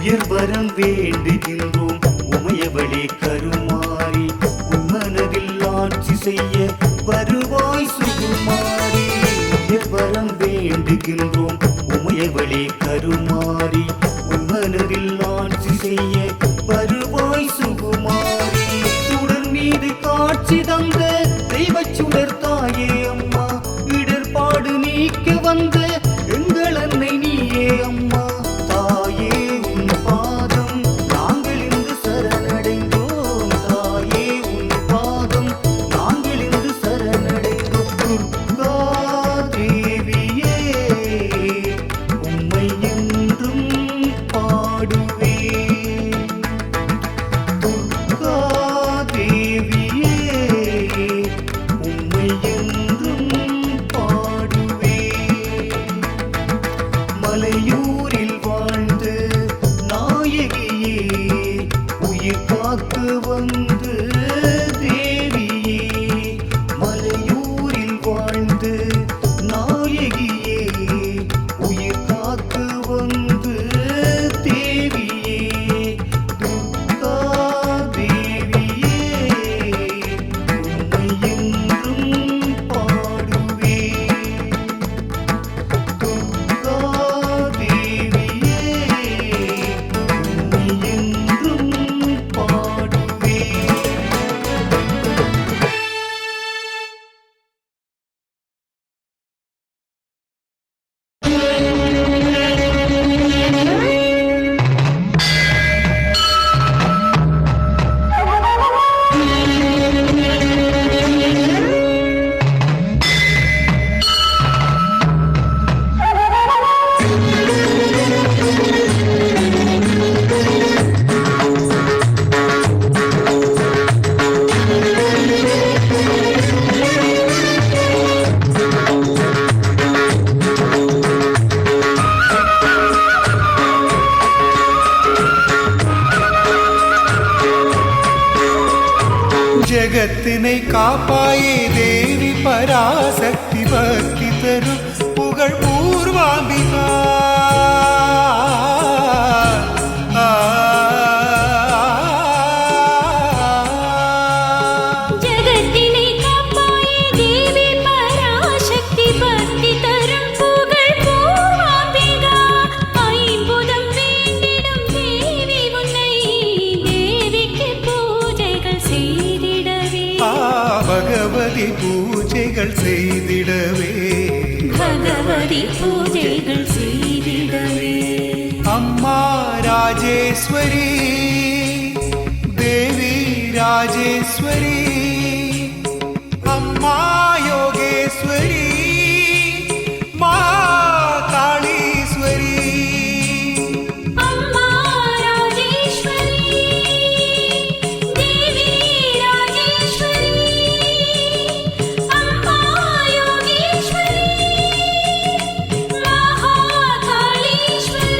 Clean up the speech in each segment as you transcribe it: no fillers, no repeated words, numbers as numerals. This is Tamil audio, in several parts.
உயர் வரம் வேண்டுகின்றோம் உமையவளே கருமாறி உன் மனதில் ஆட்சி செய்ய வருவாய் சுகுமாரி. உயர் வரம் வேண்டுகின்றோம் உமையவளே கருமாறி உன் மனதில் ஆட்சி செய்ய வருவாய் சுகுமாரி. சுடர் மீது காட்சி தந்த தெய்வச் சுடர் தாயே அம்மா, இடர்பாடு நீக்க வந்த எங்கள் அன்னை நீயே அம்மா. தாயே உன் பாதம் நாங்கள் இன்று சரணடைந்தோம், தாயே உன் பாதம் நாங்கள் இன்று சரணடைந்தோம். துர்கா தேவியே உம்மை என்றும் பாடுவேன். துர்கா தேவியே உம்மை என்றும் பாடுவேன். மலையூரில் வாழ்ந்து நாயகியே உயிர் காத்து வந்து தேவியே. மலையூரில் வாழ்ந்து நாயகியே உயிர் காத்து வந்து தேவியே. துர்கா தேவியே உம்மை என்றும் பாடுவேன். துர்கா தேவியே உம்மை என்றும் பாடுவேன். ஜகத்தினை காப்பாயே தேவி பராசக்தி, பக்தி தரும் புகழ் பூர்வாம்பிகா. ஜகத்தினை காப்பாயே தேவி பராசக்தி, பக்தி தரும் புகழ் பூர்வாம்பிகா. ஐம்புதம் வேண்டிடும் தேவி உன்னை, தேவிக்கு பூஜைகள் செய்திடவே. பகவதி பூஜைகள் செய்திடவே, பகவதி பூஜைகள் செய்திடவே. அம்மா ராஜேஸ்வரி தேவி ராஜேஸ்வரி, அம்மா யோகேஸ்வரி மா காளீஸ்வரி. அம்மா ராஜேஸ்வரி, தேவி ராஜேஸ்வரி, அம்மா யோகேஸ்வரி, மகாகாளீஸ்வரி.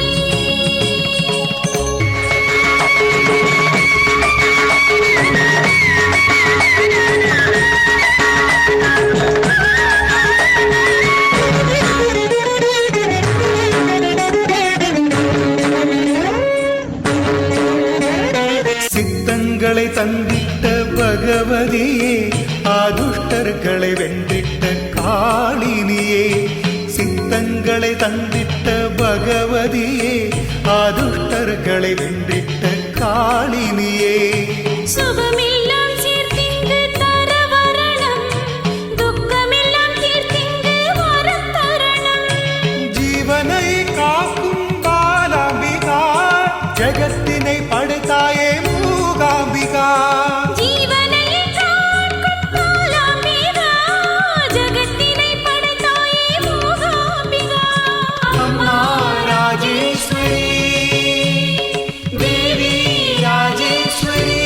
சித்தங்களை தந்திட்ட பகவதியே, ஆதுஷ்டர்களை வென்றிட்ட காளினியே. சித்தங்களை தந்திட்ட பகவதியே, ஆதுஷ்டர்களை வென்றிட்ட காளினியே. சுகமெல்லாம் சேர்த்திங்கு தர வரணும், துக்கமெல்லாம் தீர்த்திங்கு வரம் தரணும். ஜீவனை காக்கும் பாலாம்பிகா, ஜகத்தினை படைத்தாயே மூகாம்பிகா. ஜீவனை காக்கும் பாலாம்பிகா, ஜகத்தினை படைத்தாயே மூகாம்பிகா. அம்மா ராஜேஸ்வரி தேவி ராஜேஸ்வரி,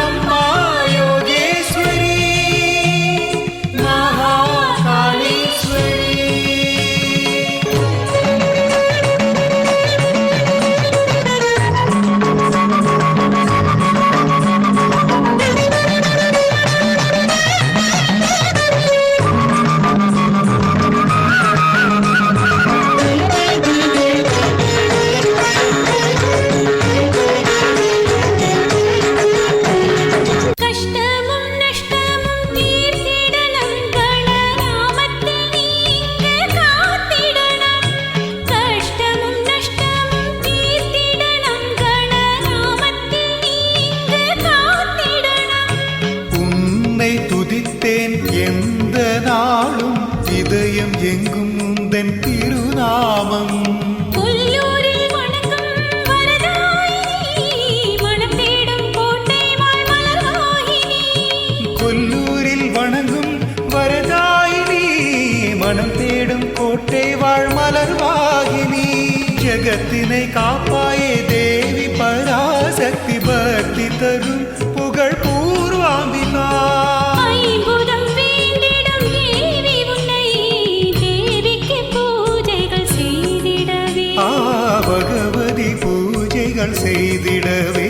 அம்மா யோகேஸ்வரி மகாகாளீஸ்வரி. எங்கும் உந்தன் திருநாமம். கொல்லூரில் வணக்கம் வரதாயினி மனம் தேடும் கோட்டை வாழ் மலர்வாகினி. கொல்லூரில் வணங்கும் வரதாயினி மனம் தேடும் கோட்டை வாழ் மலர்வாகினி. ஜகத்தினை காப்பாயே தேவி பராசக்தி பக்தி தரும் புகழ் பூர்வாம்பிகா. ஐம்புதம் வேண்டிடும் தேவி உன்னை தேவிக்கு பூஜைகள் செய்திடவே. பகவதி பூஜைகள் செய்திடவே